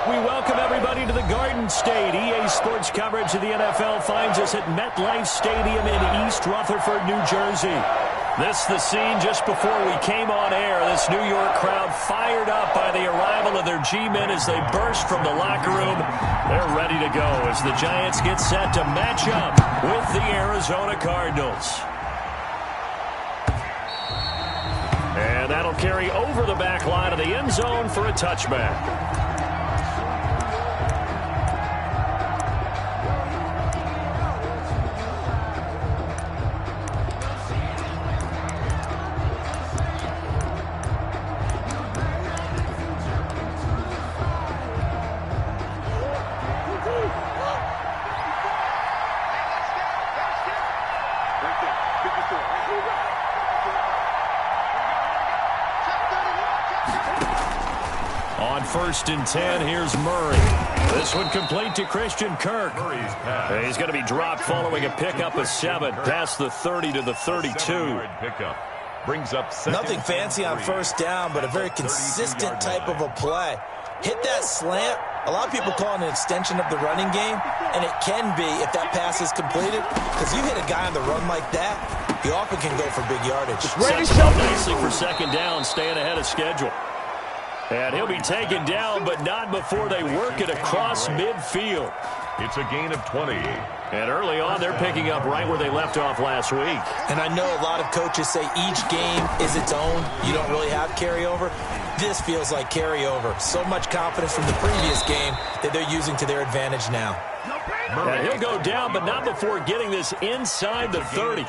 We welcome everybody to the Garden State. EA Sports coverage of the NFL finds us at MetLife Stadium in East Rutherford, New Jersey. This the scene just before we came on air. This New York crowd fired up by the arrival of their G-men as they burst from the locker room. They're ready to go as the Giants get set to match up with the Arizona Cardinals. And that'll carry over the back line of the end zone for a touchback. On 1st and 10, here's Murray. This one complete to Christian Kirk. He's going to be dropped following a pickup of 7 past the 30 to the 32. Brings up nothing fancy on first down, but a very consistent type of a play. Hit that slant. A lot of people call it an extension of the running game, and it can be if that pass is completed, because you hit a guy on the run like that, he often can go for big yardage. Sets up nicely for 2nd down, staying ahead of schedule. And he'll be taken down, but not before they work it across midfield. It's a gain of 20. And early on, they're picking up right where they left off last week. And I know a lot of coaches say each game is its own. You don't really have carryover. This feels like carryover. So much confidence from the previous game that they're using to their advantage now. And he'll go down, but not before getting this inside the 30.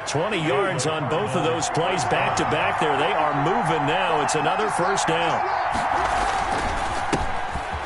20 yards on both of those plays back-to-back there. They are moving now. It's another 1st down.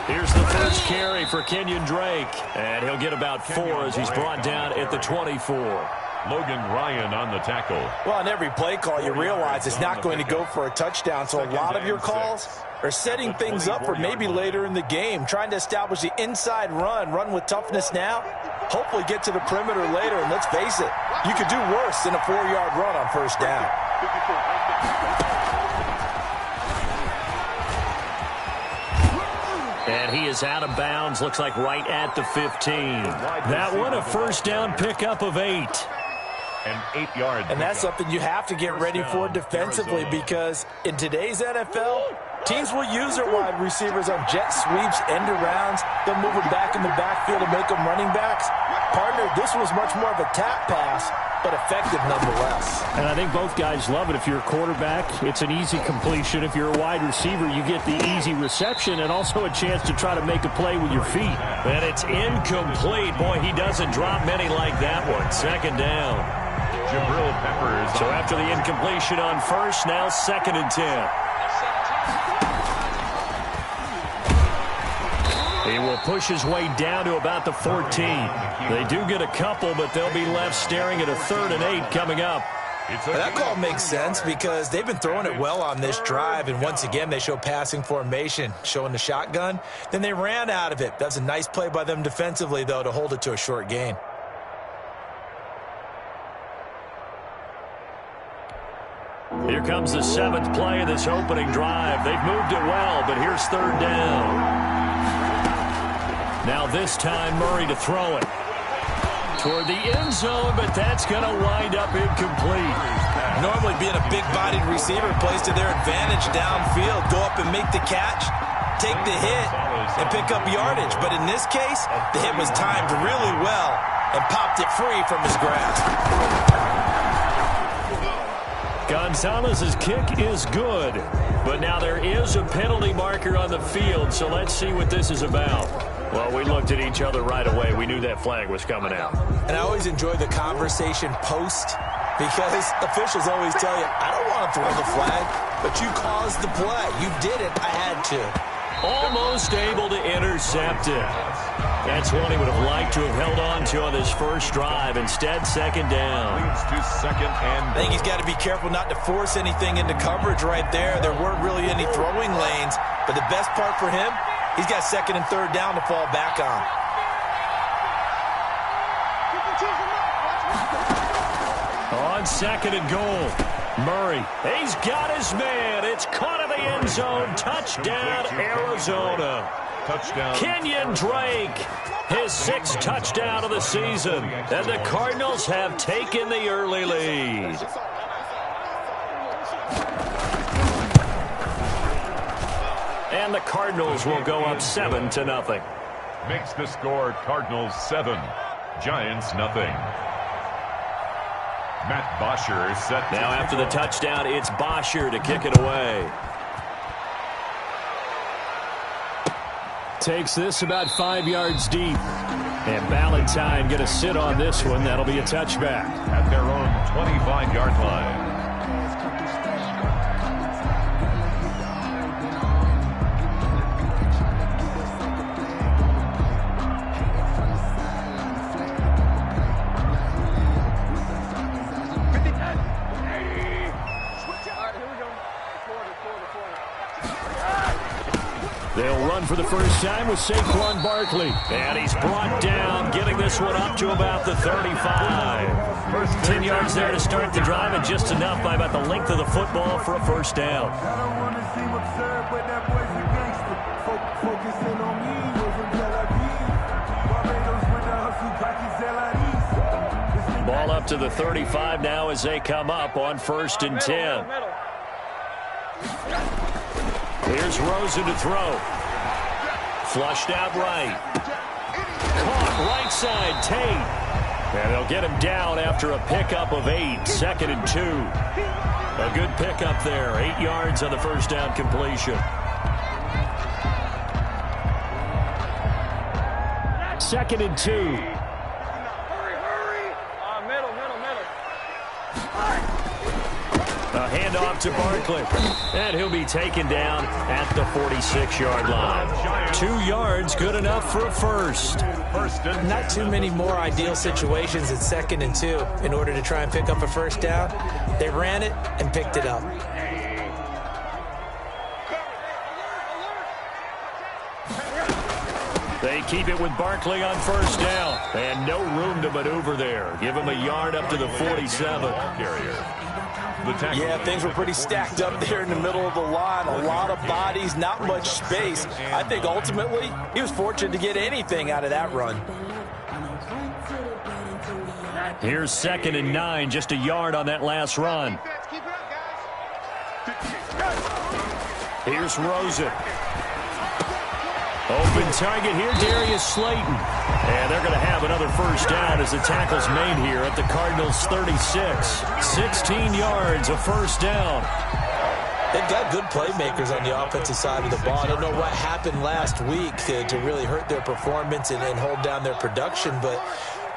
Here's the first carry for Kenyon Drake. And he'll get about 4 as he's brought down at the 24. Logan Ryan on the tackle. Well, on every play call, you realize it's not going to go for a touchdown. So a lot of your calls are setting things up for maybe later in the game, trying to establish the inside run with toughness now, hopefully get to the perimeter later. And let's face it, you could do worse than a 4-yard run on 1st down. And he is out of bounds, looks like right at the 15. That one, a 1st down pickup of 8. And 8 yards. And that's something you have to get ready for defensively, because in today's NFL, teams will use their wide receivers on jet sweeps, end arounds. They'll move them back in the backfield and make them running backs. Partner, this was much more of a tap pass, but effective nonetheless. And I think both guys love it. If you're a quarterback, it's an easy completion. If you're a wide receiver, you get the easy reception and also a chance to try to make a play with your feet. And it's incomplete. Boy, he doesn't drop many like that one. 2nd down. Jabril Peppers. So after the incompletion on 1st, now 2nd and 10. He will push his way down to about the 14. They do get a couple, but they'll be left staring at a 3rd and 8 coming up. That call makes sense because they've been throwing it well on this drive, and once again they show passing formation, showing the shotgun. Then they ran out of it. That's a nice play by them defensively, though, to hold it to a short gain. Here comes the 7th play of this opening drive. They've moved it well, but here's 3rd down. Now this time, Murray to throw it toward the end zone, but that's going to wind up incomplete. Normally being a big-bodied receiver plays to their advantage downfield. Go up and make the catch, take the hit, and pick up yardage. But in this case, the hit was timed really well and popped it free from his grasp. Gonzalez's kick is good, but now there is a penalty marker on the field, so let's see what this is about. Well, we looked at each other right away. We knew that flag was coming out. And I always enjoy the conversation post, because officials always tell you, I don't want to throw the flag, but you caused the play. You did it. I had to. Almost able to intercept it. That's one he would have liked to have held on to on this first drive. Instead, 2nd down. Leads to 2nd and I think he's got to be careful not to force anything into coverage right there. There weren't really any throwing lanes, but the best part for him, he's got 2nd and 3rd down to fall back on. On 2nd and goal, Murray. He's got his man. It's caught in the end zone. Touchdown, Arizona. Touchdown. Kenyon Drake, his 6th touchdown of the season. And the Cardinals have taken the early lead. And the Cardinals will go up 7-0. Makes the score Cardinals 7, Giants nothing. Matt Bosher is set. Now after the touchdown, it's Bosher to kick it away. Takes this about 5 yards deep. And Ballantyne going to sit on this one. That'll be a touchback. At their own 25-yard line. They'll run for the first time with Saquon Barkley. And he's brought down, getting this one up to about the 35. 10 yards there to start the drive, and just enough by about the length of the football for a first down. Ball up to the 35 now as they come up on 1st and 10. Here's Rosen to throw. Flushed out right. Caught right side, Tate. And they'll get him down after a pickup of 8. 2nd and 2. A good pickup there. 8 yards on the first down completion. 2nd and 2. A handoff to Barkley. And he'll be taken down at the 46-yard line. 2 yards, good enough for a first. Not too many more ideal situations in 2nd and 2 in order to try and pick up a first down. They ran it and picked it up. They keep it with Barkley on first down. And no room to maneuver there. Give him a yard up to the 47. Yeah, things were pretty stacked up there in the middle of the line. A lot of bodies, not much space. I think ultimately he was fortunate to get anything out of that run. Here's 2nd and 9, just a yard on that last run. Here's Rosen. Open target here, Darius Slayton. And they're going to have another first down as the tackle's made here at the Cardinals' 36. 16 yards, a first down. They've got good playmakers on the offensive side of the ball. I don't know what happened last week to really hurt their performance and hold down their production, but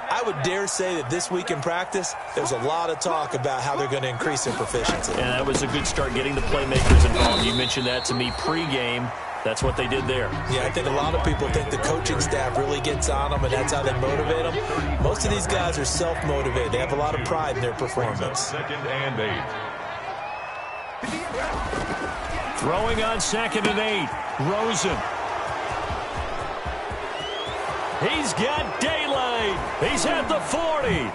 I would dare say that this week in practice, there's a lot of talk about how they're going to increase their proficiency. And that was a good start getting the playmakers involved. You mentioned that to me pregame. That's what they did there. Yeah, I think a lot of people think the coaching staff really gets on them, and that's how they motivate them. Most of these guys are self-motivated. They have a lot of pride in their performance. 2nd and 8. Throwing on 2nd and 8. Rosen. He's got daylight. He's at the 40.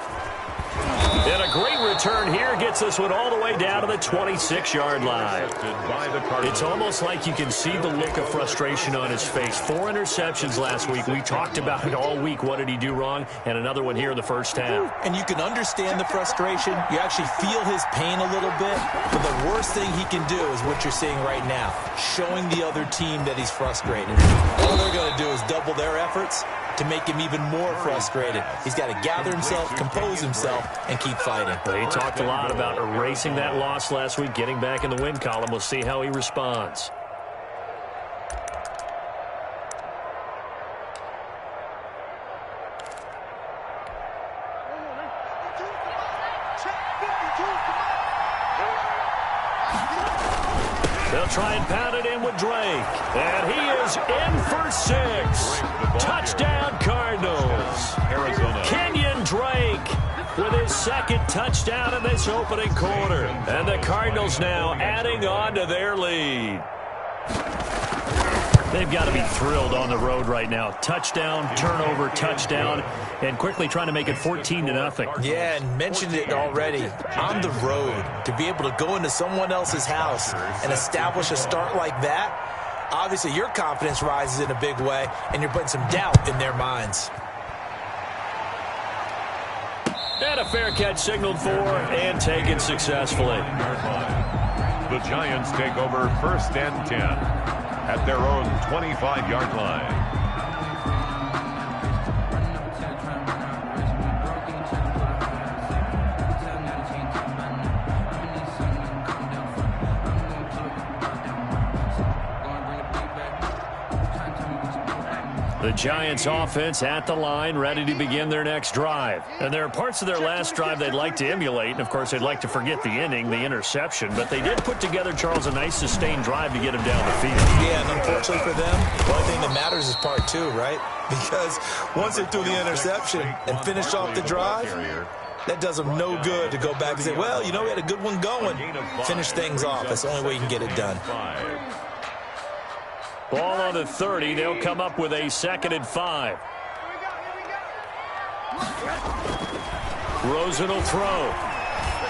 And a great return here gets this one all the way down to the 26-yard line. It's almost like you can see the look of frustration on his face. 4 interceptions last week. We talked about it all week. What did he do wrong? And another one here in the first half. And you can understand the frustration. You actually feel his pain a little bit. But the worst thing he can do is what you're seeing right now, showing the other team that he's frustrated. All they're going to do is double their efforts to make him even more frustrated. He's got to gather himself, compose himself, and keep fighting. He talked a lot about erasing that loss last week, getting back in the win column. We'll see how he responds. They'll try and pound it in with Drake. And he is in for 6. Touchdown, Cardinals. Arizona. Kenyon Drake with his 2nd touchdown in this opening quarter. And the Cardinals now adding on to their lead. They've got to be thrilled on the road right now. Touchdown, turnover, touchdown, and quickly trying to make it 14-0. Yeah, and mentioned it already. On the road, to be able to go into someone else's house and establish a start like that, Obviously, your confidence rises in a big way, and you're putting some doubt in their minds. And a fair catch signaled for and taken successfully. The Giants take over 1st and 10 at their own 25-yard line. The Giants offense at the line, ready to begin their next drive. And there are parts of their last drive they'd like to emulate. And, of course, they'd like to forget the inning, the interception. But they did put together, Charles, a nice sustained drive to get him down the field. Yeah, and unfortunately for them, the only thing that matters is part 2, right? Because once they threw the interception and finished off the drive, that does them no good to go back and say, well, you know, we had a good one going. Finish things off. That's the only way you can get it done. Ball on the 30. They'll come up with a 2nd and 5. Rosen will throw.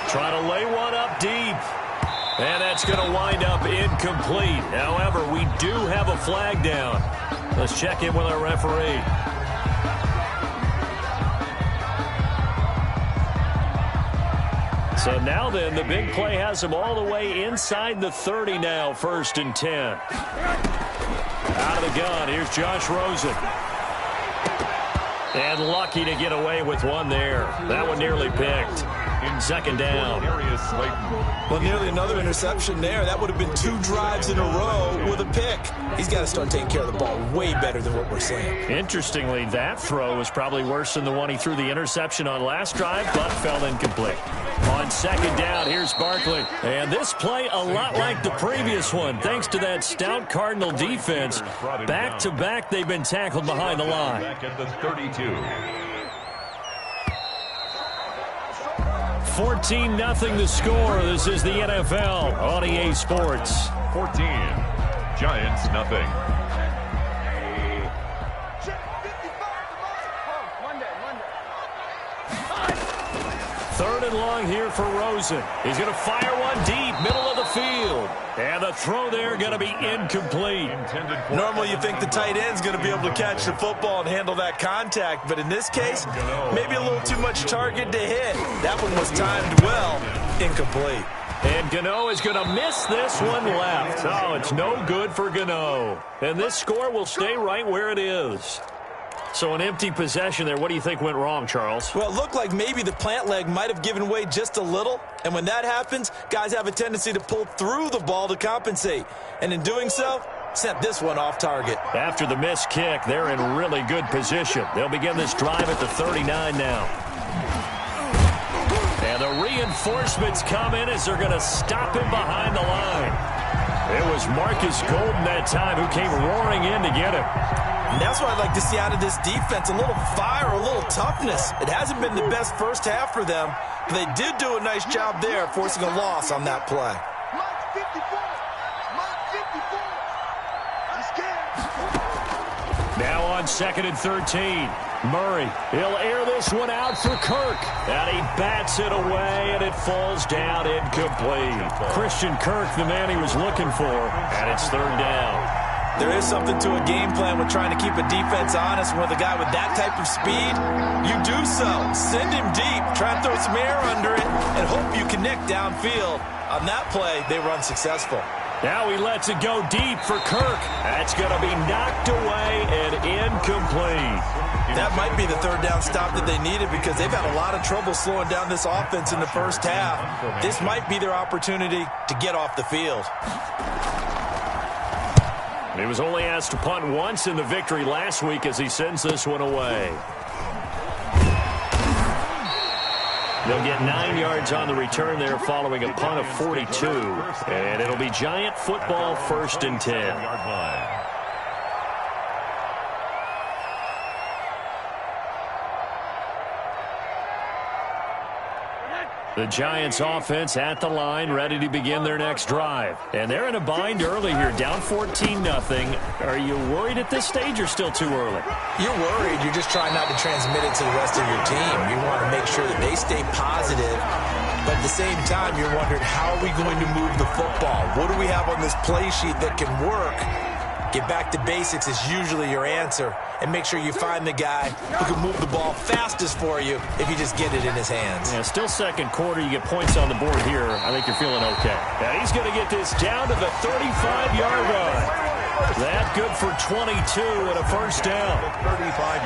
Trying to lay one up deep. And that's going to wind up incomplete. However, we do have a flag down. Let's check in with our referee. So now then, the big play has them all the way inside the 30 now, 1st and 10. Out of the gun, here's Josh Rosen. And lucky to get away with one there. That one nearly picked. 2nd down. Well, nearly another interception there. That would have been 2 drives in a row with a pick. He's got to start taking care of the ball way better than what we're seeing. Interestingly, that throw was probably worse than the one he threw the interception on last drive, but fell incomplete. On 2nd down, here's Barkley. And this play a lot like the previous one, thanks to that stout Cardinal defense. Back-to-back, they've been tackled behind the line. Back at the 32. 14-0 the score. This is the NFL on EA Sports. 14. Giants, nothing. 3rd and long here for Rosen. He's going to fire one deep, middle of the field. And the throw there going to be incomplete. Normally you think the tight end's going to be able to catch the football and handle that contact. But in this case, maybe a little too much target to hit. That one was timed well. Incomplete. And Gano is going to miss this one left. Oh, it's no good for Gano. And this score will stay right where it is. So an empty possession there. What do you think went wrong, Charles? Well, it looked like maybe the plant leg might have given way just a little. And when that happens, guys have a tendency to pull through the ball to compensate. And in doing so, sent this one off target. After the missed kick, they're in really good position. They'll begin this drive at the 39 now. And the reinforcements come in as they're going to stop him behind the line. It was Marcus Golden that time who came roaring in to get him. And that's what I'd like to see out of this defense, a little fire, a little toughness. It hasn't been the best first half for them, but they did do a nice job there, forcing a loss on that play. Now on 2nd and 13. Murray, he'll air this one out for Kirk. And he bats it away, and it falls down incomplete. Christian Kirk, the man he was looking for, and it's 3rd down. There is something to a game plan with trying to keep a defense honest. With a guy with that type of speed, you do so. Send him deep, try and throw some air under it, and hope you connect downfield. On that play, they run successful. Now he lets it go deep for Kirk. That's going to be knocked away and incomplete. That might be the 3rd down stop that they needed because they've had a lot of trouble slowing down this offense in the first half. This might be their opportunity to get off the field. He was only asked to punt once in the victory last week as he sends this one away. They'll get 9 yards on the return there following a punt of 42. And it'll be Giant football, 1st and 10. The Giants offense at the line, ready to begin their next drive. And they're in a bind early here, down 14-0. Are you worried at this stage or still too early? You're worried. You're just trying not to transmit it to the rest of your team. You want to make sure that they stay positive. But at the same time, you're wondering, how are we going to move the football? What do we have on this play sheet that can work? Get back to basics is usually your answer. And make sure you find the guy who can move the ball fastest for you if you just get it in his hands. Yeah, still second quarter. You get points on the board here. I think you're feeling okay. Yeah, he's going to get this down to the 35-yard line. That good for 22 and a first down.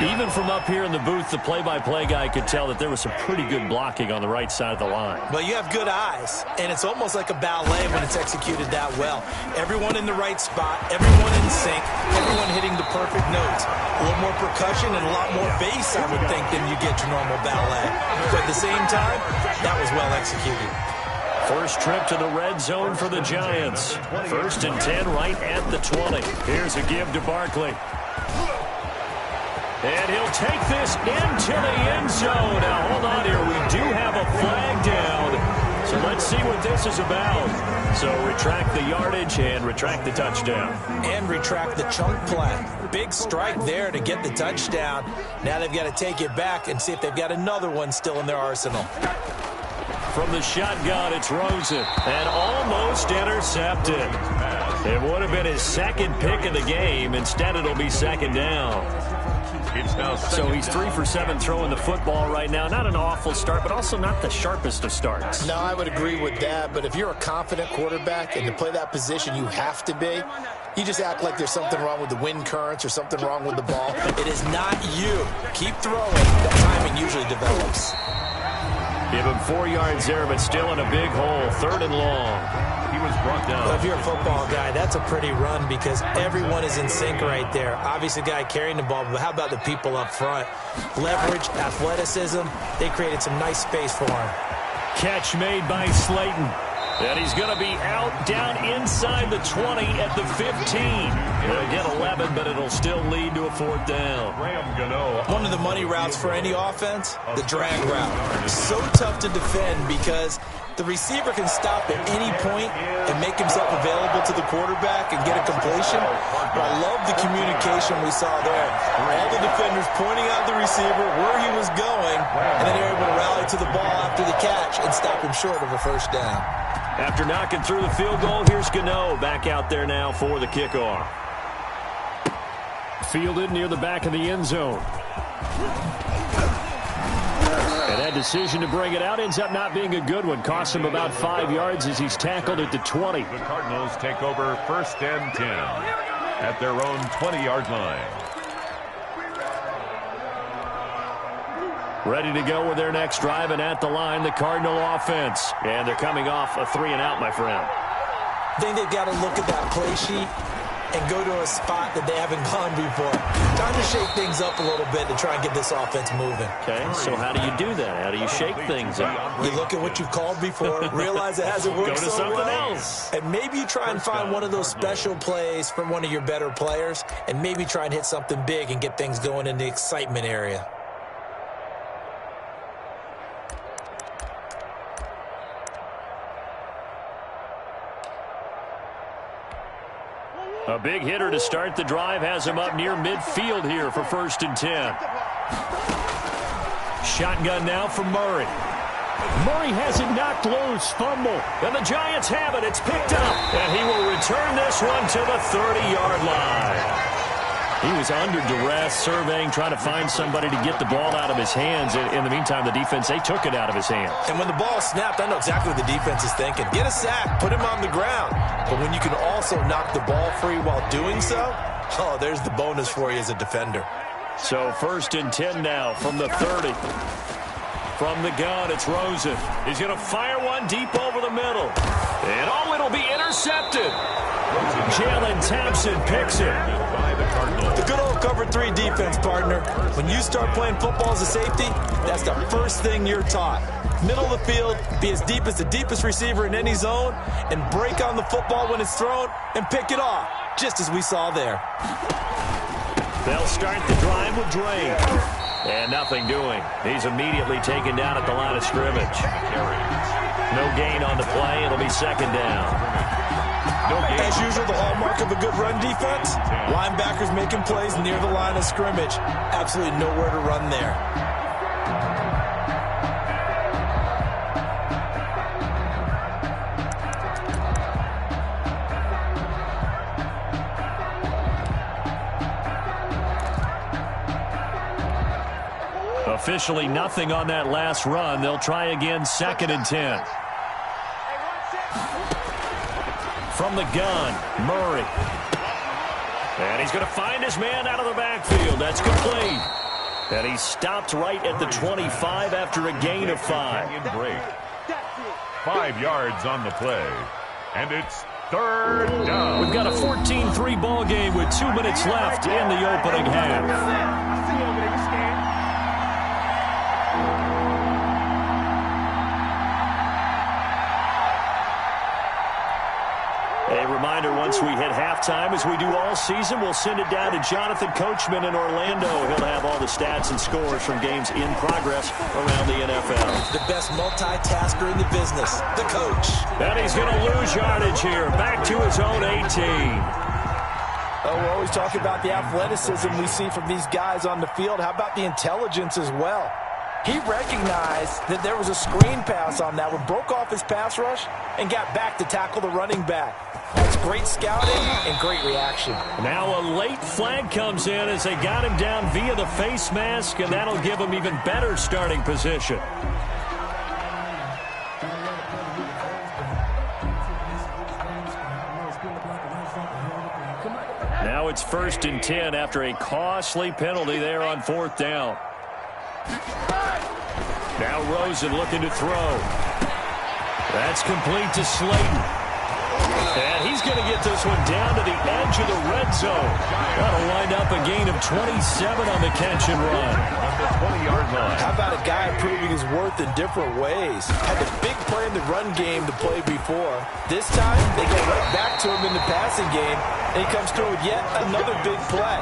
Even from up here in the booth, the play-by-play guy could tell that there was some pretty good blocking on the right side of the line. Well, you have good eyes, and it's almost like a ballet when it's executed that well. Everyone in the right spot, everyone in sync, everyone hitting the perfect notes. A little more percussion and a lot more bass, I would think, than you get your normal ballet. But at the same time, that was well executed. First trip to the red zone for the Giants. 1st and 10 right at the 20. Here's a give to Barkley. And he'll take this into the end zone. Now, hold on here. We do have a flag down. So let's see what this is about. So retract the yardage and retract the touchdown. And retract the chunk play. Big strike there to get the touchdown. Now they've got to take it back and see if they've got another one still in their arsenal. From the shotgun, it's Rosen, and almost intercepted. It would have been his second pick of the game. Instead, it'll be second down. So he's 3 for 7 throwing the football right now. Not an awful start, but also not the sharpest of starts. No, I would agree with that, but if you're a confident quarterback and to play that position you have to be, you just act like there's something wrong with the wind currents or something wrong with the ball. It is not you. Keep throwing. That timing usually develops. Give him 4 yards there, but still in a big hole. 3rd and long. He was brought down. Well, if you're a football guy, that's a pretty run because everyone is in sync right there. Obviously, the guy carrying the ball, but how about the people up front? Leverage, athleticism, they created some nice space for him. Catch made by Slayton. And he's going to be out down inside the 20 at the 15. He'll get 11, but it'll still lead to a 4th down. One of the money routes for any offense, the drag route. So tough to defend because the receiver can stop at any point and make himself available to the quarterback and get a completion. But I love the communication we saw there. All the defenders pointing out the receiver, where he was going, and then they're able to rally to the ball after the catch and stop him short of a first down. After knocking through the field goal, here's Gano back out there now for the kickoff. Fielded near the back of the end zone. And that decision to bring it out ends up not being a good one. Costs him about 5 yards as he's tackled at the 20. The Cardinals take over 1st and 10 at their own 20-yard line. Ready to go with their next drive, and at the line, the Cardinal offense. And they're coming off a 3-and-out, my friend. I think they've got to look at that play sheet and go to a spot that they haven't gone before. Time to shake things up a little bit to try and get this offense moving. Okay, so how do you do that? How do you shake things up? You look at what you've called before, realize it hasn't worked so well. Go to something else. And maybe you try and find one of those special plays from one of your better players, and maybe try and hit something big and get things going in the excitement area. A big hitter to start the drive has him up near midfield here for 1st and 10. Shotgun now for Murray. Murray has it knocked loose. Fumble. And the Giants have it. It's picked up. And he will return this one to the 30-yard line. He was under duress, surveying, trying to find somebody to get the ball out of his hands. In the meantime, the defense, they took it out of his hands. And when the ball snapped, I know exactly what the defense is thinking. Get a sack, put him on the ground. But when you can also knock the ball free while doing so, oh, there's the bonus for you as a defender. So 1st and 10 now from the 30. From the gun, it's Rosen. He's going to fire one deep over the middle. And oh, it'll be intercepted. Jalen Thompson picks it. The good old cover 3 defense, partner. When you start playing football as a safety, that's the first thing you're taught. Middle of the field, be as deep as the deepest receiver in any zone, and break on the football when it's thrown and pick it off, just as we saw there. They'll start the drive with Drake. And nothing doing. He's immediately taken down at the line of scrimmage. No gain on the play. It'll be 2nd down. As usual, the hallmark of a good run defense, linebackers making plays near the line of scrimmage. Absolutely nowhere to run there. Officially nothing on that last run. They'll try again, 2nd and 10. From the gun, Murray. And he's going to find his man out of the backfield. That's complete. And he stopped right at the 25 after a gain of 5. Break. 5 yards on the play. And it's 3rd down. We've got a 14-3 ball game with 2 minutes left in the opening half. A reminder, once we hit halftime, as we do all season, we'll send it down to Jonathan Coachman in Orlando. He'll have all the stats and scores from games in progress around the NFL. The best multitasker in the business, the coach. And he's going to lose yardage here, back to his own 18. Oh, we're always talking about the athleticism we see from these guys on the field. How about the intelligence as well? He recognized that there was a screen pass on that one, broke off his pass rush, and got back to tackle the running back. That's great scouting and great reaction. Now a late flag comes in as they got him down via the face mask, and that'll give him even better starting position. Now it's 1st and 10 after a costly penalty there on 4th down. Now Rosen looking to throw. That's complete to Slayton. And he's going to get this one down to the edge of the red zone. That'll wind up a gain of 27 on the catch and run. On the 20-yard line. How about a guy proving his worth in different ways? Had the big play in the run game to play before. This time, they go right back to him in the passing game, and he comes through with yet another big play.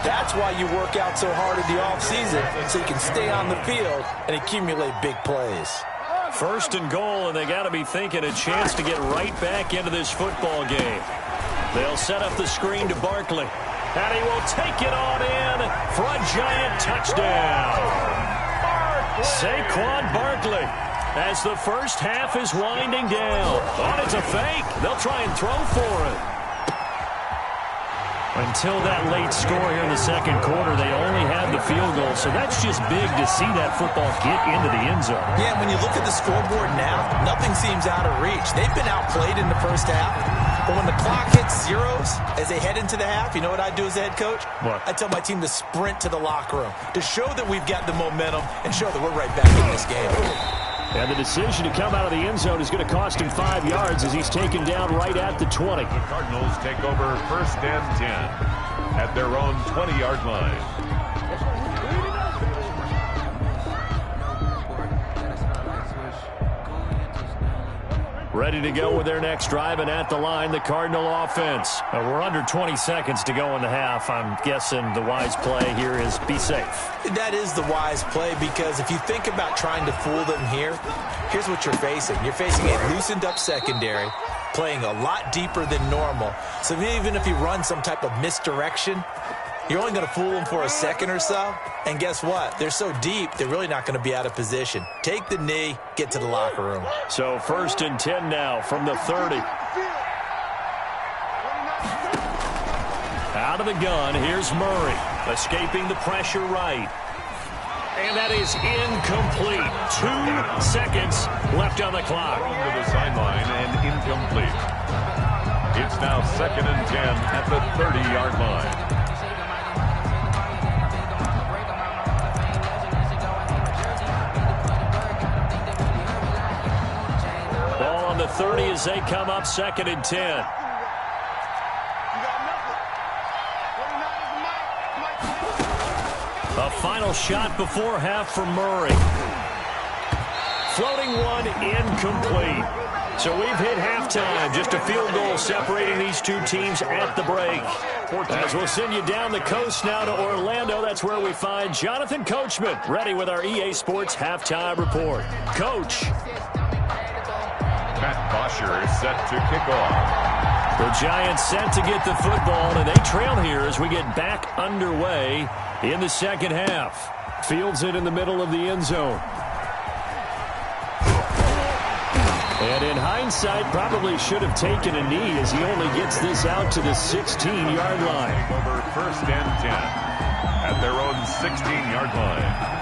That's why you work out so hard in the offseason, so you can stay on the field and accumulate big plays. 1st and goal, and they got to be thinking a chance to get right back into this football game. They'll set up the screen to Barkley. And he will take it on in for a giant touchdown. Saquon Barkley, as the first half is winding down. Oh, it's a fake. They'll try and throw for it. Until that late score here in the 2nd quarter, they only had the field goal. So that's just big to see that football get into the end zone. Yeah, when you look at the scoreboard now, nothing seems out of reach. They've been outplayed in the first half. But when the clock hits zeros as they head into the half, you know what I do as a head coach? What? I tell my team to sprint to the locker room to show that we've got the momentum and show that we're right back in this game. And the decision to come out of the end zone is going to cost him 5 yards as he's taken down right at the 20. The Cardinals take over 1st and 10 at their own 20-yard line. Ready to go with their next drive, and at the line, the Cardinal offense. We're under 20 seconds to go in the half. I'm guessing the wise play here is be safe. That is the wise play, because if you think about trying to fool them here, here's what you're facing. You're facing a loosened up secondary, playing a lot deeper than normal. So even if you run some type of misdirection, you're only going to fool them for a second or so. And guess what? They're so deep, they're really not going to be out of position. Take the knee, get to the locker room. So 1st and 10 now from the 30. Out of the gun, here's Murray, escaping the pressure right. And that is incomplete. 2 seconds left on the clock. To the sideline and incomplete. It's now 2nd and 10 at the 30-yard line. Ball on the 30 as they come up 2nd and 10. A final shot before half for Murray. Floating one, incomplete. So we've hit halftime. Just a field goal separating these two teams at the break. As we'll send you down the coast now to Orlando, that's where we find Jonathan Coachman, ready with our EA Sports halftime report. Coach. Matt Bosher is set to kick off. The Giants set to get the football, and they trail here as we get back underway in the 2nd half. Fields it in the middle of the end zone. And in hindsight, probably should have taken a knee as he only gets this out to the 16-yard line. Over 1st and 10 at their own 16-yard line.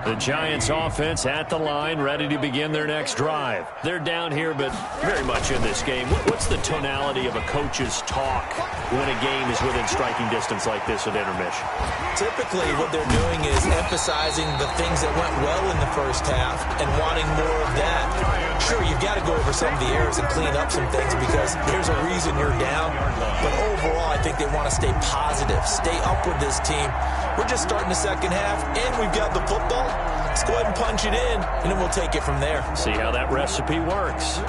The Giants offense at the line, ready to begin their next drive. They're down here, but very much in this game. What's the tonality of a coach's talk when a game is within striking distance like this at intermission? Typically, what they're doing is emphasizing the things that went well in the first half and wanting more of that. Sure, you've got to go over some of the errors and clean up some things because there's a reason you're down. But overall, I think they want to stay positive, stay up with this team. We're just starting the second half, and we've got the football. Let's go ahead and punch it in, and then we'll take it from there. See how that recipe works.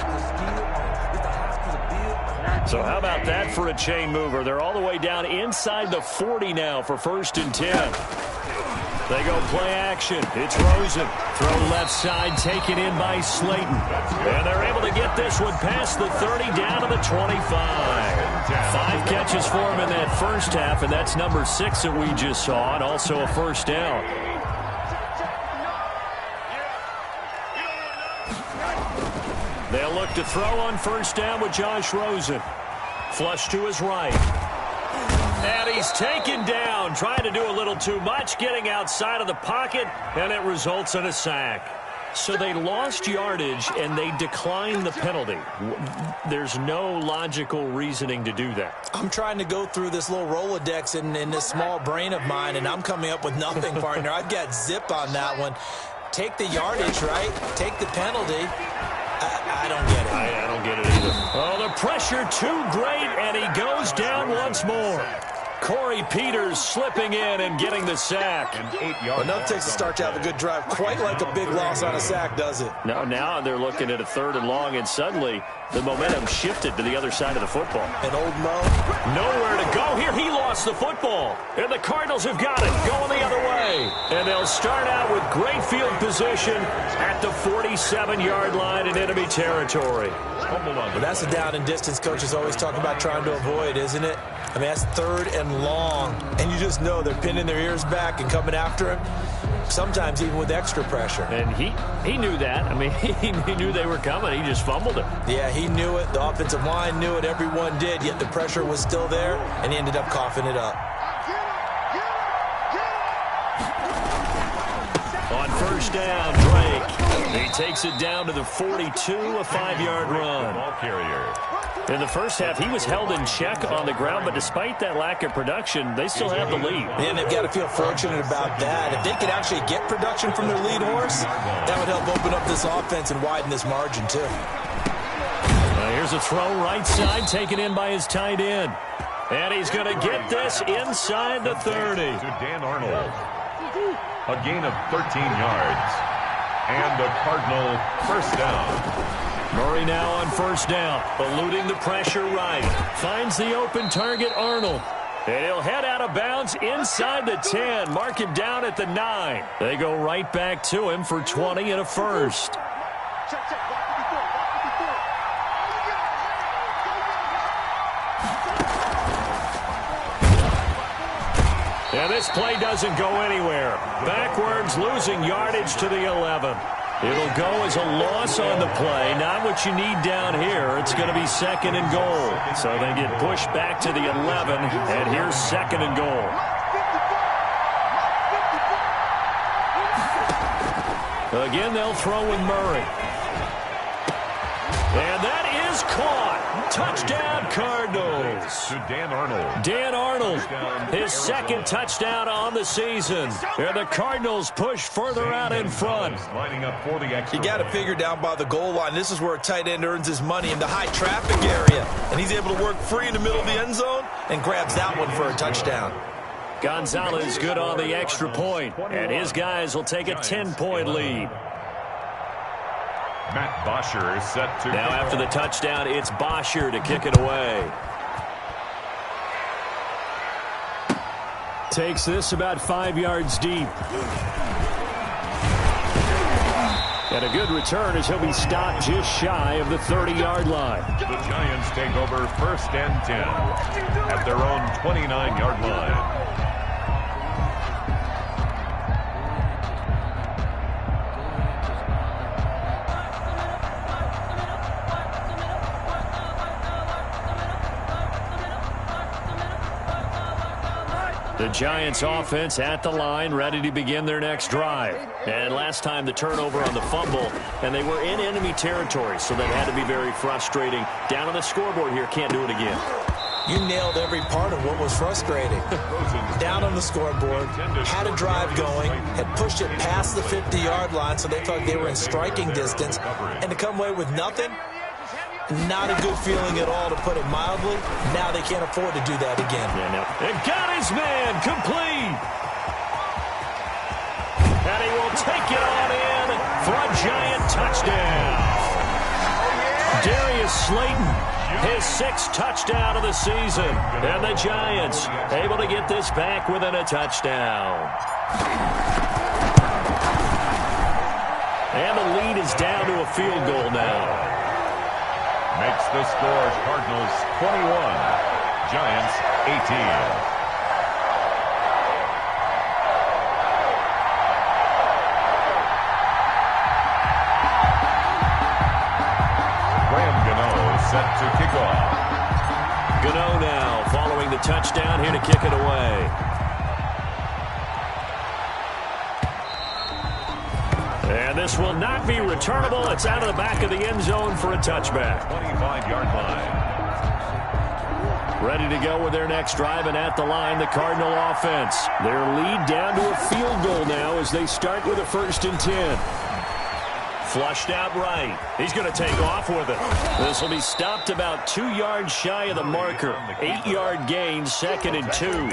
So how about that for a chain mover? They're all the way down inside the 40 now for 1st and 10. They go play action. It's Rosen. Throw left side, taken in by Slayton. And they're able to get this one past the 30 down to the 25. 5 catches for him in that first half, and that's number 6 that we just saw, and also a first down. They'll look to throw on first down with Josh Rosen. Flush to his right. And he's taken down, trying to do a little too much, getting outside of the pocket, and it results in a sack. So they lost yardage, and they declined the penalty. There's no logical reasoning to do that. I'm trying to go through this little Rolodex in this small brain of mine, and I'm coming up with nothing, partner. I've got zip on that one. Take the yardage, right? Take the penalty. I don't get it. I don't get it either. Oh, the pressure too great, and he goes down once more. Corey Peters slipping in and getting the sack. Enough takes to start to have a good drive. Quite like a big loss on a sack, does it? No, now they're looking at a 3rd and long, and suddenly the momentum shifted to the other side of the football. And old Mo? Nowhere to go here. He lost the football. And the Cardinals have got it, going the other way. And they'll start out with great field position at the 47-yard line in enemy territory. Well, that's a down and distance coaches always talk about trying to avoid, isn't it? I mean, that's 3rd and long. And you just know they're pinning their ears back and coming after him, sometimes even with extra pressure. And he knew that. I mean, he knew they were coming. He just fumbled it. Yeah, he knew it. The offensive line knew it. Everyone did, yet the pressure was still there, and he ended up coughing it up. On first down, Drake. He takes it down to the 42, a 5-yard run. In the first half, he was held in check on the ground, but despite that lack of production, they still have the lead. And they've got to feel fortunate about that. If they could actually get production from their lead horse, that would help open up this offense and widen this margin, too. Here's a throw right side, taken in by his tight end. And he's going to get this inside the 30. To Dan Arnold. A gain of 13 yards. And a Cardinal first down. Murray now on first down, eluding the pressure right. Finds the open target, Arnold. And he'll head out of bounds inside the 10. Mark him down at the 9. They go right back to him for 20 and a first. And this play doesn't go anywhere. Backwards, losing yardage to the 11. It'll go as a loss on the play. Not what you need down here. It's going to be 2nd and goal. So they get pushed back to the 11, and here's 2nd and goal. Again, they'll throw with Murray. And that is caught. Touchdown, Cardinals. To Dan Arnold. Dan Arnold, his 2nd touchdown on the season. And the Cardinals push further out in front. Lining up for the extra. You got to figure down by the goal line. This is where a tight end earns his money in the high traffic area. And he's able to work free in the middle of the end zone and grabs that one for a touchdown. Gonzalez good on the extra point, and his guys will take a 10-point lead. Matt Bosher is set to... Now after the touchdown, it's Bosher to kick it away. Takes this about 5 yards deep. And a good return as he'll be stopped just shy of the 30-yard line. The Giants take over 1st and 10 at their own 29-yard line. The Giants offense at the line, ready to begin their next drive. And last time the turnover on the fumble, and they were in enemy territory, so that had to be very frustrating. Down on the scoreboard here, can't do it again. You nailed every part of what was frustrating. Down on the scoreboard, had a drive going, had pushed it past the 50-yard line so they thought they were in striking distance, and to come away with nothing, not a good feeling at all, to put it mildly. Now they can't afford to do that again. Yeah, no. And got his man complete. And he will take it on in for a Giant touchdown. Darius Slayton, his 6th touchdown of the season. And the Giants able to get this back within a touchdown. And the lead is down to a field goal now. Makes the score Cardinals 21, Giants 18. Set to kick off. Gano now following the touchdown, here to kick it away. And this will not be returnable. It's out of the back of the end zone for a touchback. 25-yard line. Ready to go with their next drive, and at the line, the Cardinal offense. Their lead down to a field goal now as they start with a 1st and 10. Flushed out right. He's going to take off with it. This will be stopped about 2 yards shy of the marker. 8-yard gain, 2nd and 2.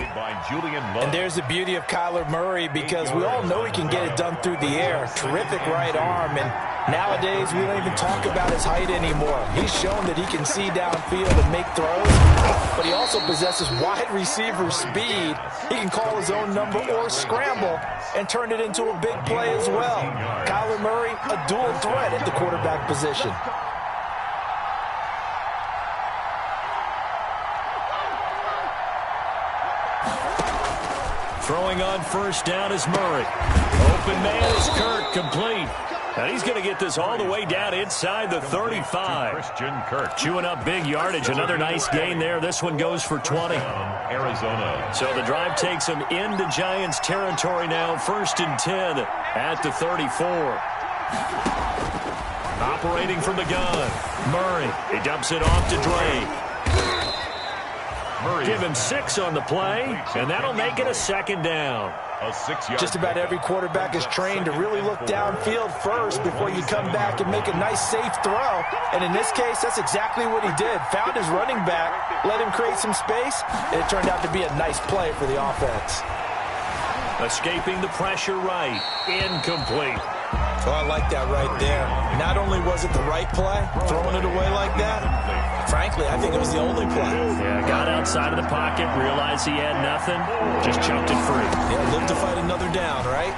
And there's the beauty of Kyler Murray, because we all know he can get it done through the air. Terrific right arm, and nowadays we don't even talk about his height anymore. He's shown that he can see downfield and make throws, but he also possesses wide receiver speed. He can call his own number or scramble and turn it into a big play as well. Kyler Murray, a dual threat at the quarterback position. Throwing on 1st down is Murray. Open man is Kirk, complete. And he's going to get this all the way down inside the 35. Christian Kirk. Chewing up big yardage. Another nice gain there. This one goes for 20. Arizona. So the drive takes him into Giants territory now. 1st and 10 at the 34. Operating from the gun. Murray. He dumps it off to Dre. Give him 6 on the play, and that'll make it a 2nd down. Just about every quarterback is trained to really look downfield first before you come back and make a nice, safe throw. And in this case, that's exactly what he did. Found his running back, let him create some space, and it turned out to be a nice play for the offense. Escaping the pressure right. Incomplete. Oh, I like that right there. Not only was it the right play, throwing it away like that, frankly, I think it was the only play. Yeah, got outside of the pocket, realized he had nothing, just chucked it free. Yeah, live to fight another down, right?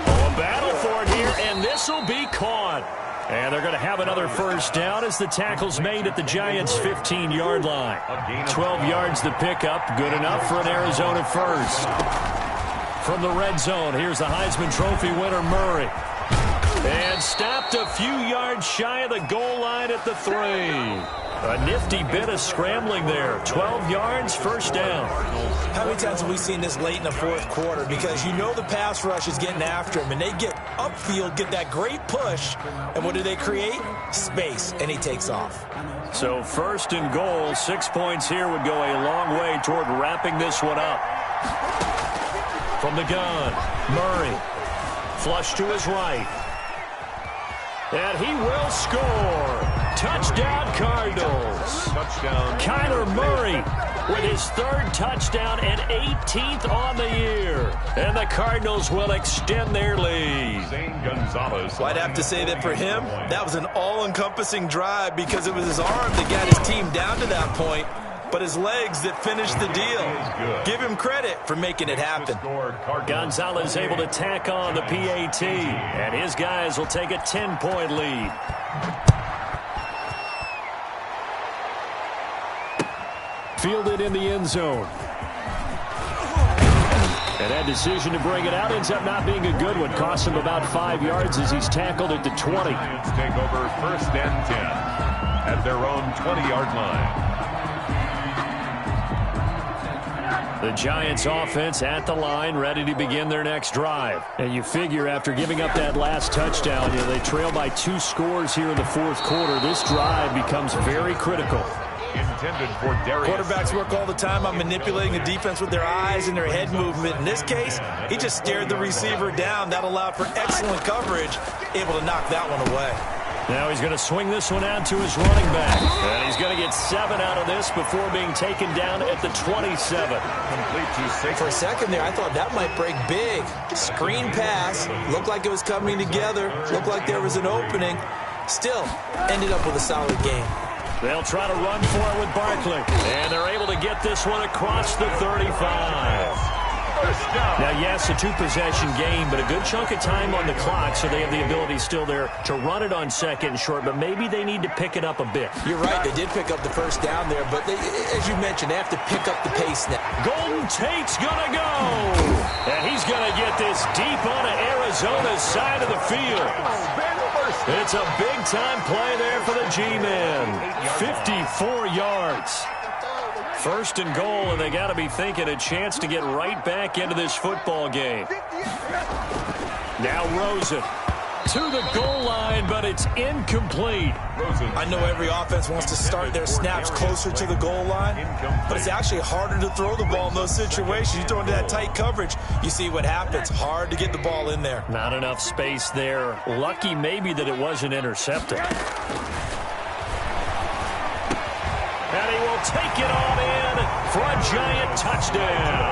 Oh, a battle for it here, and this will be caught. And they're going to have another 1st down as the tackle's made at the Giants' 15-yard line. 12 yards the pickup, good enough for an Arizona 1st. From the red zone, here's the Heisman Trophy winner, Murray. And stopped a few yards shy of the goal line at the 3. A nifty bit of scrambling there. 12 yards, 1st down. How many times have we seen this late in the 4th quarter? Because you know the pass rush is getting after him, and they get upfield, get that great push, and what do they create? Space, and he takes off. So 1st and goal, 6 points here would go a long way toward wrapping this one up. From the gun, Murray. Flush to his right. And he will score. Touchdown, Cardinals. Touchdown. Kyler Murray with his 3rd touchdown and 18th on the year. And the Cardinals will extend their lead. Well, I'd have to say that for him, that was an all-encompassing drive because it was his arm that got his team down to that point, but his legs that finished the deal. Give him credit for making it happen. Gonzalez able to tack on the PAT, and his guys will take a 10-point lead. Fielded in the end zone. And that decision to bring it out ends up not being a good one. Costs him about 5 yards as he's tackled at the 20. Take over 1st and 10 at their own 20-yard line. The Giants offense at the line, ready to begin their next drive. And you figure after giving up that last touchdown, they trail by 2 scores here in the fourth quarter. This drive becomes very critical. Intended for Darius. Quarterbacks work all the time on manipulating the defense with their eyes and their head movement. In this case, he just stared the receiver down. That allowed for excellent coverage, able to knock that one away. Now he's going to swing this one out to his running back. And he's going to get 7 out of this before being taken down at the 27. Complete to 6. For a second there, I thought that might break big. Screen pass. Looked like it was coming together. Looked like there was an opening. Still, ended up with a solid game. They'll try to run for it with Barkley. And they're able to get this one across the 35. Now, yes, a 2-possession game, but a good chunk of time on the clock, so they have the ability still there to run it on second and short, but maybe they need to pick it up a bit. You're right. They did pick up the first down there, but as you mentioned, they have to pick up the pace now. Golden Tate's going to go. And he's going to get this deep onto Arizona's side of the field. It's a big-time play there for the G-men. 54 yards. First and goal, and they got to be thinking a chance to get right back into this football game. Now Rosen to the goal line, but it's incomplete. I know every offense wants to start their snaps closer to the goal line, but it's actually harder to throw the ball in those situations. You throw into that tight coverage, you see what happens. Hard to get the ball in there. Not enough space there. Lucky maybe that it wasn't intercepted. And he will take it on in for a Giant touchdown.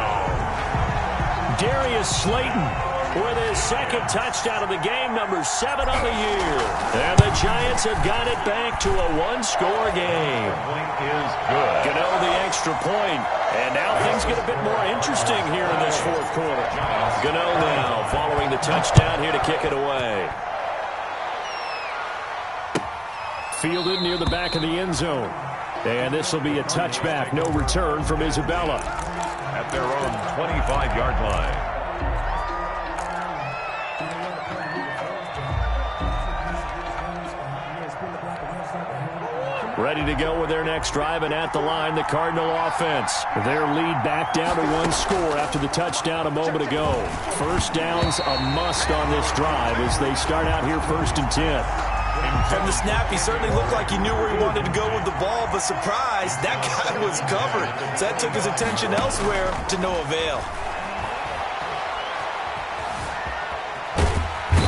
Darius Slayton with his second touchdown of the game, number 7 on the year. And the Giants have got it back to a 1-score game. Point is good. Gano the extra point. And now things get a bit more interesting here in this fourth quarter. Gano now following the touchdown here to kick it away. Fielded near the back of the end zone. And this will be a touchback. No return from Isabella. At their own 25-yard line. Ready to go with their next drive, and at the line, the Cardinal offense. Their lead back down to 1 score after the touchdown a moment ago. First down's a must on this drive as they start out here 1st and 10. From the snap, he certainly looked like he knew where he wanted to go with the ball, but surprise, that guy was covered. So that took his attention elsewhere to no avail.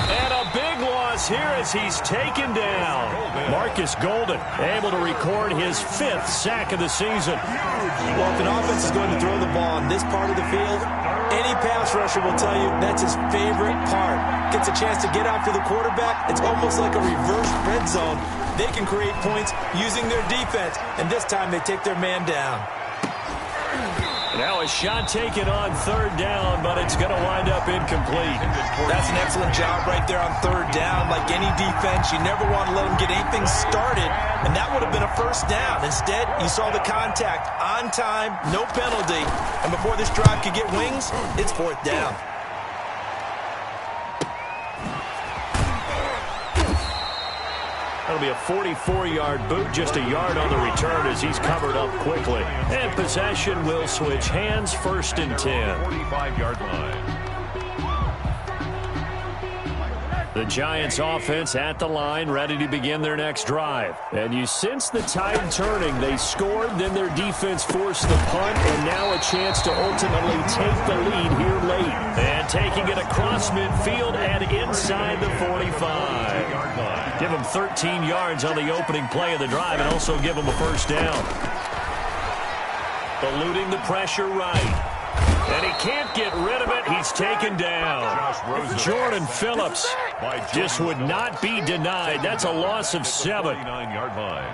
And a big loss here as he's taken down. Marcus Golden able to record his 5th sack of the season. Well, if an offense is going to throw the ball on this part of the field, any pass rusher will tell you that's his favorite part. Gets a chance to get after the quarterback. It's almost like a reverse red zone. They can create points using their defense, and this time they take their man down. Now a shot taken on 3rd down, but it's going to wind up incomplete. That's an excellent job right there on 3rd down. Like any defense, you never want to let them get anything started, and that would have been a 1st down. Instead, you saw the contact on time, no penalty, and before this drive could get wings, it's 4th down. That'll be a 44-yard boot, just a yard on the return as he's covered up quickly. And possession will switch hands, 1st and 10. 45-yard line. The Giants offense at the line, ready to begin their next drive. And you sense the tide turning. They scored, then their defense forced the punt, and now a chance to ultimately take the lead here late. And taking it across midfield and inside the 45. Give them 13 yards on the opening play of the drive and also give them a 1st down. Eluding the pressure right. And he can't get rid of it. He's taken down. Jordan Phillips just would not be denied. That's a loss of 7.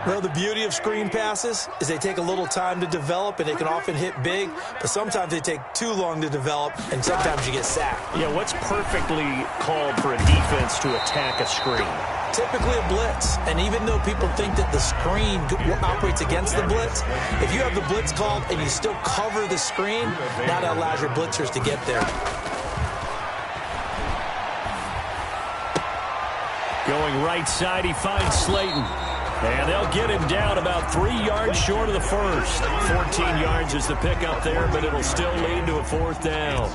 Well, the beauty of screen passes is they take a little time to develop, and they can often hit big, but sometimes they take too long to develop, and sometimes you get sacked. Yeah, what's perfectly called for a defense to attack a screen? Typically a blitz, and even though people think that the screen operates against the blitz, if you have the blitz called and you still cover the screen, that allows your blitzers to get there. Going right side, he finds Slayton. And they'll get him down about 3 yards short of the first. 14 yards is the pickup there, but it'll still lead to a fourth down.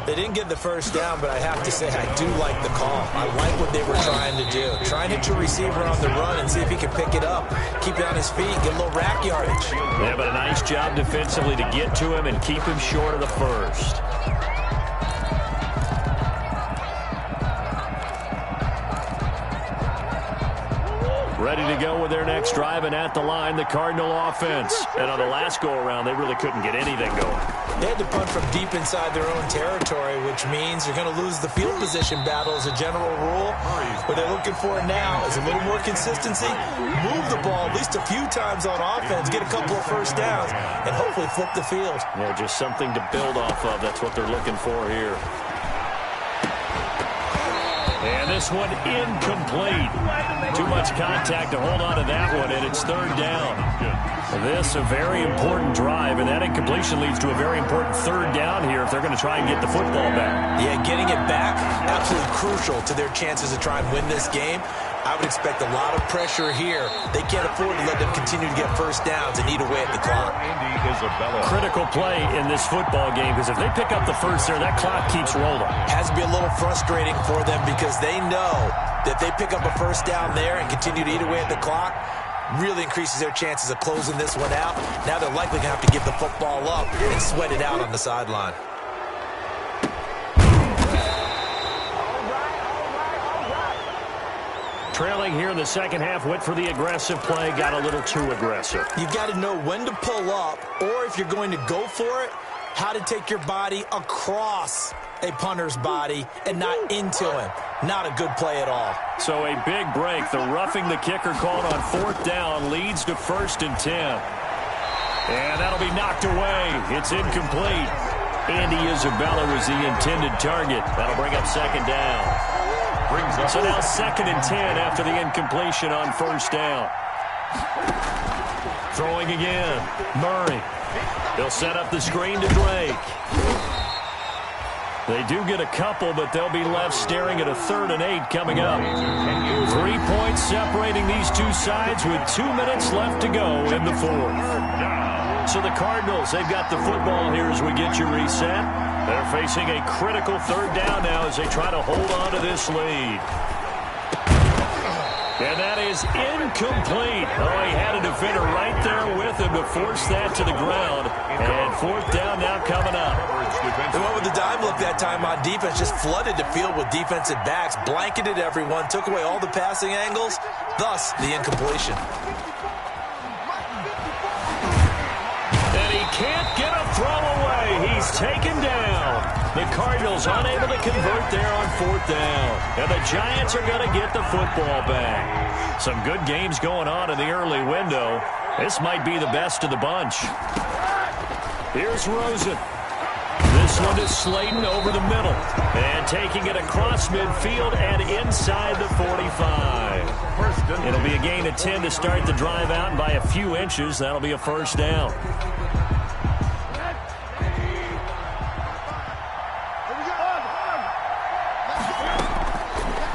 They didn't get the first down, but I have to say I do like the call. I like what they were trying to do. Try and hit your receiver on the run and see if he can pick it up, keep it on his feet, get a little rack yardage. Yeah, but a nice job defensively to get to him and keep him short of the first. Ready to go with their next drive, and at the line, the Cardinal offense. And on the last go-around, they really couldn't get anything going. They had to punt from deep inside their own territory, which means they're going to lose the field position battle as a general rule. What they're looking for now is a little more consistency, move the ball at least a few times on offense, get a couple of first downs, and hopefully flip the field. Yeah, just something to build off of. That's what they're looking for here. And this one incomplete. Too much contact to hold on to that one, and it's third down. This a very important drive, and that incompletion leads to a very important third down here if they're going to try and get the football back. Yeah, getting it back, absolutely crucial to their chances to try and win this game. I would expect a lot of pressure here. They can't afford to let them continue to get first downs and eat away at the clock. Critical play in this football game, because if they pick up the first there, that clock keeps rolling. Has to be a little frustrating for them because they know that they pick up a first down there and continue to eat away at the clock, really increases their chances of closing this one out. Now they're likely going to have to give the football up and sweat it out on the sideline. Trailing here in the second half, went for the aggressive play, got a little too aggressive. You've got to know when to pull up, or if you're going to go for it, how to take your body across a punter's body and not into him. Not a good play at all. So a big break. The roughing the kicker called on fourth down leads to 1st and 10. And that'll be knocked away. It's incomplete. Andy Isabella was the intended target. That'll bring up second down. So now 2nd and 10 after the incompletion on first down. Throwing again. Murray. They'll set up the screen to Drake. They do get a couple, but they'll be left staring at a 3rd and 8 coming up. 3 points separating these two sides with 2 minutes left to go in the fourth. So the Cardinals, they've got the football here as we get you reset. They're facing a critical third down now as they try to hold on to this lead. And that is incomplete. Oh, he had a defender right there with him to force that to the ground. And fourth down now coming up. They went with the dime look that time on defense, just flooded the field with defensive backs, blanketed everyone, took away all the passing angles, thus the incompletion. And he can't get a throw away. He's taken down. The Cardinals unable to convert there on fourth down. And the Giants are going to get the football back. Some good games going on in the early window. This might be the best of the bunch. Here's Rosen. This one is Slayton over the middle. And taking it across midfield and inside the 45. It'll be a gain of 10 to start the drive out, and by a few inches, that'll be a first down.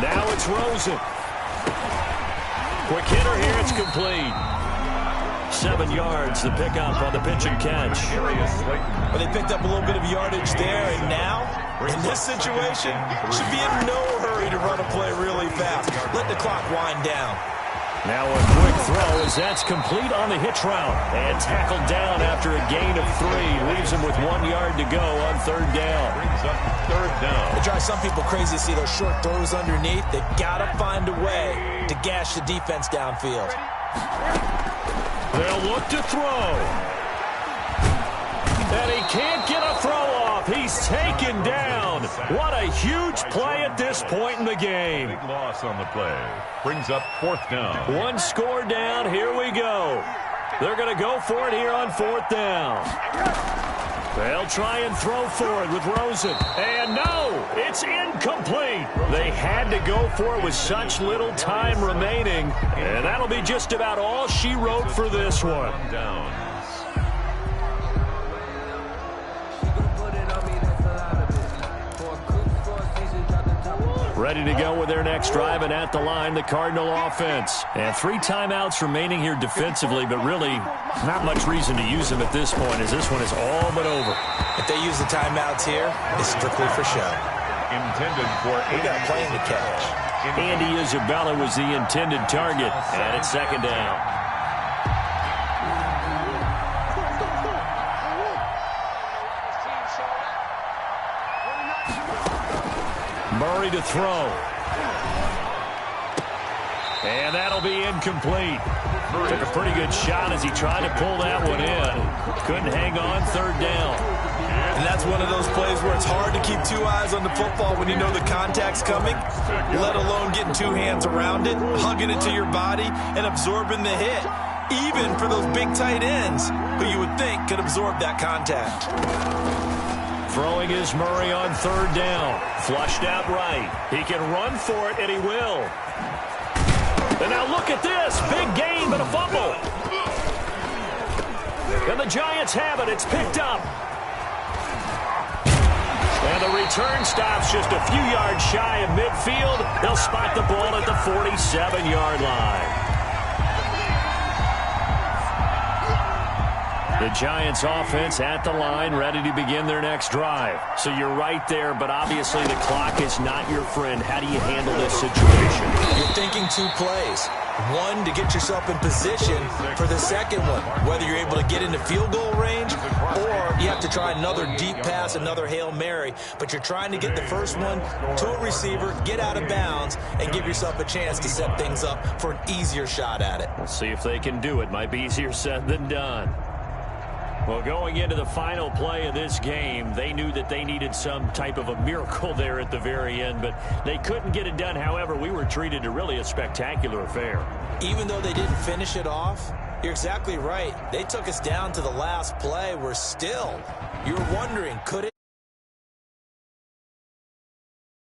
Now it's Rosen. Quick hitter here, it's complete. 7 yards, the pickup on the pitch and catch. Well, they picked up a little bit of yardage there, and now, in this situation, should be in no hurry to run a play really fast. Let the clock wind down. Now a quick throw as that's complete on the hitch route. And tackled down after a gain of 3. Leaves him with 1 yard to go on third down. Brings up third down. It drives some people crazy to see those short throws underneath. They've got to find a way to gash the defense downfield. They'll look to throw. And he can't get a throw off. He's taken down. What a huge play at this point in the game. Big loss on the play. Brings up fourth down. 1 score down. Here we go. They're going to go for it here on fourth down. They'll try and throw for it with Rosen. And no, it's incomplete. They had to go for it with such little time remaining. And that'll be just about all she wrote for this one. Down. Ready to go with their next drive, and at the line, the Cardinal offense. And 3 timeouts remaining here defensively, but really not much reason to use them at this point, as this one is all but over. If they use the timeouts here, it's strictly for show. Intended for We got playing to catch. Andy Isabella was the intended target, and it's second down. Murray to throw. And that'll be incomplete. Took a pretty good shot as he tried to pull that one in. Couldn't hang on, third down. And that's one of those plays where it's hard to keep 2 eyes on the football when you know the contact's coming, let alone getting 2 hands around it, hugging it to your body, and absorbing the hit. Even for those big tight ends who you would think could absorb that contact. Throwing is Murray on third down. Flushed out right. He can run for it, and he will. And now look at this. Big gain, but a fumble. And the Giants have it. It's picked up. And the return stops just a few yards shy of midfield. They'll spot the ball at the 47-yard line. The Giants offense at the line, ready to begin their next drive. So you're right there, but obviously the clock is not your friend. How do you handle this situation? You're thinking 2 plays. One, to get yourself in position for the second one, whether you're able to get into field goal range or you have to try another deep pass, another Hail Mary. But you're trying to get the first one to a receiver, get out of bounds, and give yourself a chance to set things up for an easier shot at it. We'll see if they can do it. Might be easier said than done. Well, going into the final play of this game, they knew that they needed some type of a miracle there at the very end, but they couldn't get it done. However, we were treated to really a spectacular affair. Even though they didn't finish it off, you're exactly right. They took us down to the last play. We're still, you're wondering, could it?